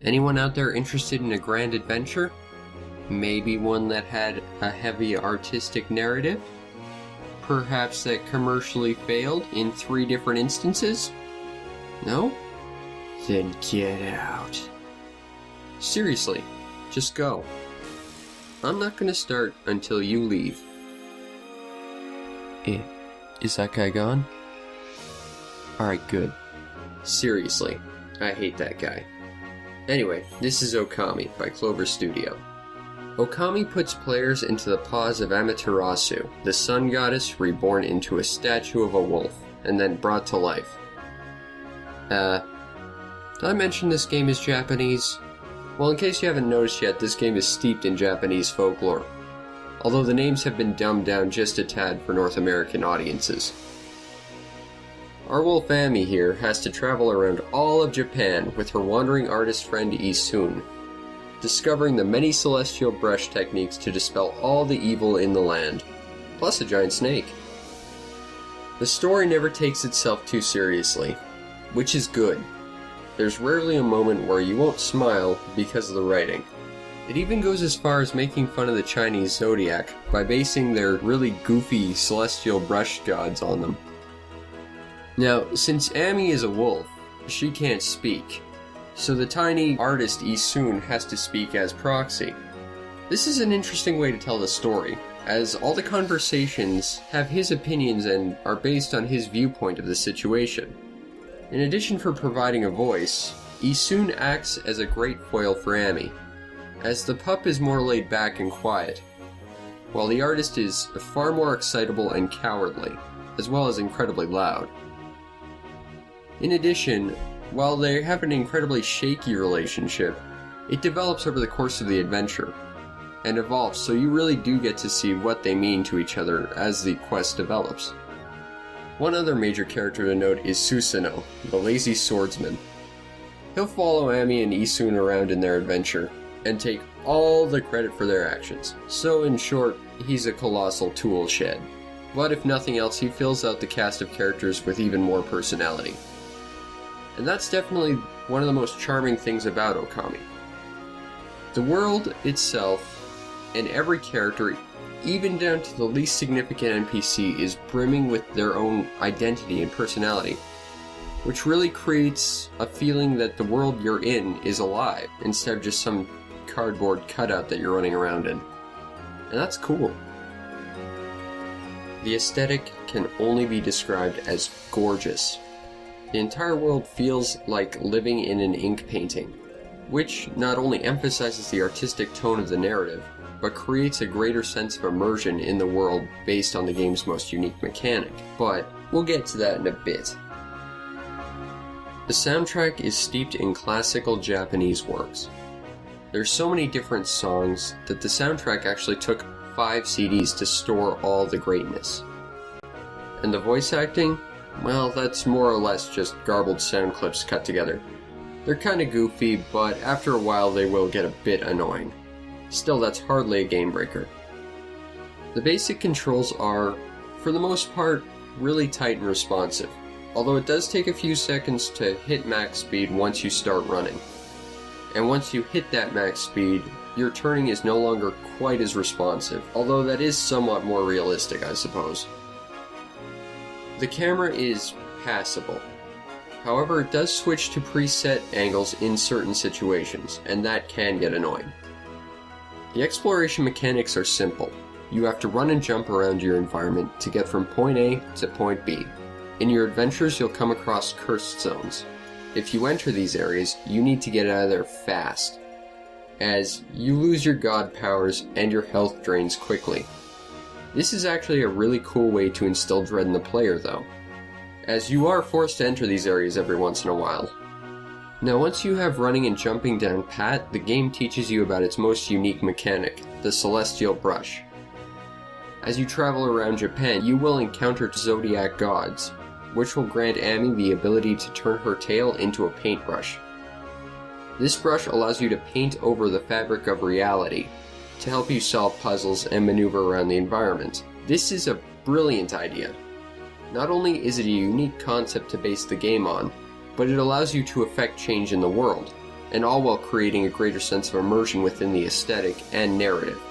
Anyone out there interested in a grand adventure? Maybe one that had a heavy artistic narrative? Perhaps that commercially failed in 3 different instances? No? Then get out. Seriously, just go. I'm not gonna start until you leave. Is that guy gone? Alright, good. Seriously, I hate that guy. Anyway, this is Okami by Clover Studio. Okami puts players into the paws of Amaterasu, the sun goddess reborn into a statue of a wolf, and then brought to life. Did I mention this game is Japanese? Well, in case you haven't noticed yet, this game is steeped in Japanese folklore, although the names have been dumbed down just a tad for North American audiences. Our wolf Ami here has to travel around all of Japan with her wandering artist friend Isun, discovering the many celestial brush techniques to dispel all the evil in the land, plus a giant snake. The story never takes itself too seriously, which is good. There's rarely a moment where you won't smile because of the writing. It even goes as far as making fun of the Chinese zodiac by basing their really goofy celestial brush gods on them. Now, since Ami is a wolf, she can't speak, so the tiny artist Isun has to speak as proxy. This is an interesting way to tell the story, as all the conversations have his opinions and are based on his viewpoint of the situation. In addition for providing a voice, Isun acts as a great foil for Ami, as the pup is more laid back and quiet, while the artist is far more excitable and cowardly, as well as incredibly loud. In addition, while they have an incredibly shaky relationship, it develops over the course of the adventure, and evolves so you really do get to see what they mean to each other as the quest develops. One other major character to note is Susanoo, the lazy swordsman. He'll follow Ami and Isun around in their adventure, and take all the credit for their actions. So in short, he's a colossal tool shed. But if nothing else, he fills out the cast of characters with even more personality. And that's definitely one of the most charming things about Okami. The world itself, and every character, even down to the least significant NPC, is brimming with their own identity and personality, which really creates a feeling that the world you're in is alive, instead of just some cardboard cutout that you're running around in. And that's cool. The aesthetic can only be described as gorgeous. The entire world feels like living in an ink painting, which not only emphasizes the artistic tone of the narrative, but creates a greater sense of immersion in the world based on the game's most unique mechanic. But we'll get to that in a bit. The soundtrack is steeped in classical Japanese works. There's so many different songs that the soundtrack actually took 5 CDs to store all the greatness. And the voice acting? Well, that's more or less just garbled sound clips cut together. They're kinda goofy, but after a while they will get a bit annoying. Still, that's hardly a game breaker. The basic controls are, for the most part, really tight and responsive, although it does take a few seconds to hit max speed once you start running. And once you hit that max speed, your turning is no longer quite as responsive, although that is somewhat more realistic, I suppose. The camera is passable. However, it does switch to preset angles in certain situations, and that can get annoying. The exploration mechanics are simple. You have to run and jump around your environment to get from point A to point B. In your adventures, you'll come across cursed zones. If you enter these areas, you need to get out of there fast, as you lose your god powers and your health drains quickly. This is actually a really cool way to instill dread in the player though, as you are forced to enter these areas every once in a while. Now once you have running and jumping down pat, the game teaches you about its most unique mechanic, the celestial brush. As you travel around Japan, you will encounter zodiac gods, which will grant Ami the ability to turn her tail into a paintbrush. This brush allows you to paint over the fabric of reality, to help you solve puzzles and maneuver around the environment. This is a brilliant idea. Not only is it a unique concept to base the game on, but it allows you to effect change in the world, and all while creating a greater sense of immersion within the aesthetic and narrative.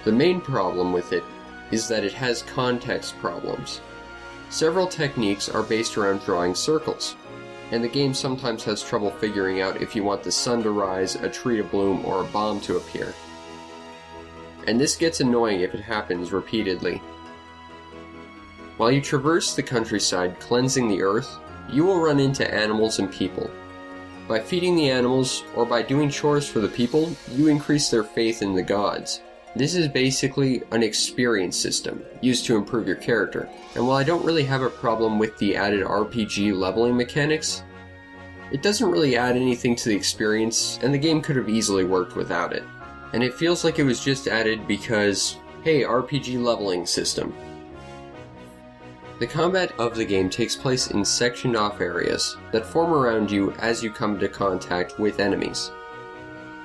The main problem with it is that it has context problems. Several techniques are based around drawing circles, and the game sometimes has trouble figuring out if you want the sun to rise, a tree to bloom, or a bomb to appear. And this gets annoying if it happens repeatedly. While you traverse the countryside cleansing the earth, you will run into animals and people. By feeding the animals, or by doing chores for the people, you increase their faith in the gods. This is basically an experience system, used to improve your character, and while I don't really have a problem with the added RPG leveling mechanics, it doesn't really add anything to the experience, and the game could have easily worked without it. And it feels like it was just added because, hey, RPG leveling system. The combat of the game takes place in sectioned off areas that form around you as you come into contact with enemies.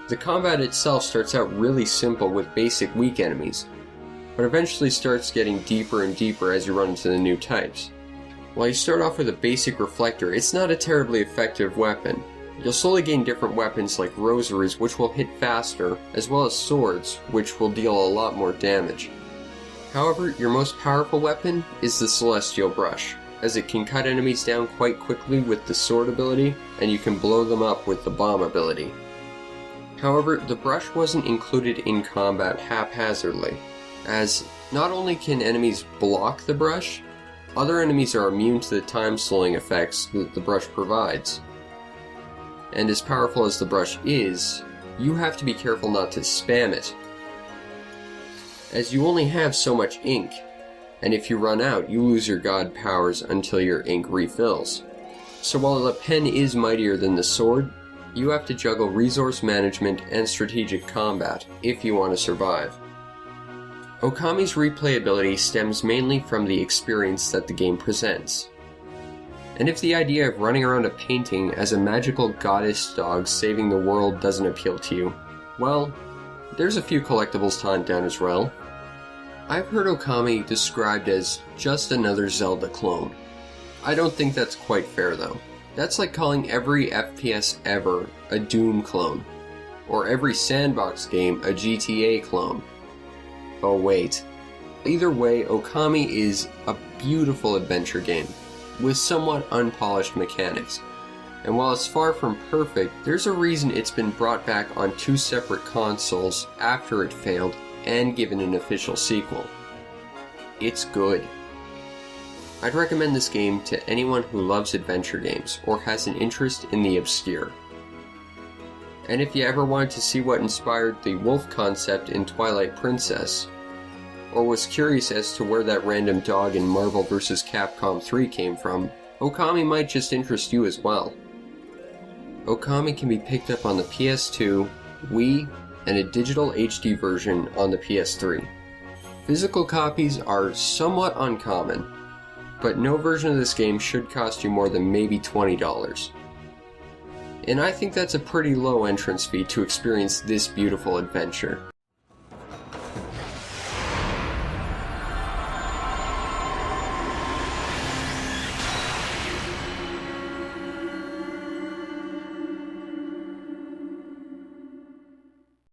The combat itself starts out really simple with basic weak enemies, but eventually starts getting deeper and deeper as you run into the new types. While you start off with a basic reflector, it's not a terribly effective weapon. You'll slowly gain different weapons like rosaries, which will hit faster, as well as swords, which will deal a lot more damage. However, your most powerful weapon is the Celestial Brush, as it can cut enemies down quite quickly with the sword ability, and you can blow them up with the bomb ability. However, the brush wasn't included in combat haphazardly, as not only can enemies block the brush, other enemies are immune to the time slowing effects that the brush provides. And as powerful as the brush is, you have to be careful not to spam it, as you only have so much ink, and if you run out, you lose your god powers until your ink refills. So while the pen is mightier than the sword, you have to juggle resource management and strategic combat if you want to survive. Okami's replayability stems mainly from the experience that the game presents. And if the idea of running around a painting as a magical goddess dog saving the world doesn't appeal to you, well, there's a few collectibles to hunt down as well. I've heard Okami described as just another Zelda clone. I don't think that's quite fair though. That's like calling every FPS ever a Doom clone, or every sandbox game a GTA clone. Oh wait. Either way, Okami is a beautiful adventure game, with somewhat unpolished mechanics. And while it's far from perfect, there's a reason it's been brought back on 2 separate consoles after it failed, and given an official sequel. It's good. I'd recommend this game to anyone who loves adventure games or has an interest in the obscure. And if you ever wanted to see what inspired the wolf concept in Twilight Princess, or was curious as to where that random dog in Marvel vs. Capcom 3 came from, Okami might just interest you as well. Okami can be picked up on the PS2, Wii, and a digital HD version on the PS3. Physical copies are somewhat uncommon, but no version of this game should cost you more than maybe $20. And I think that's a pretty low entrance fee to experience this beautiful adventure.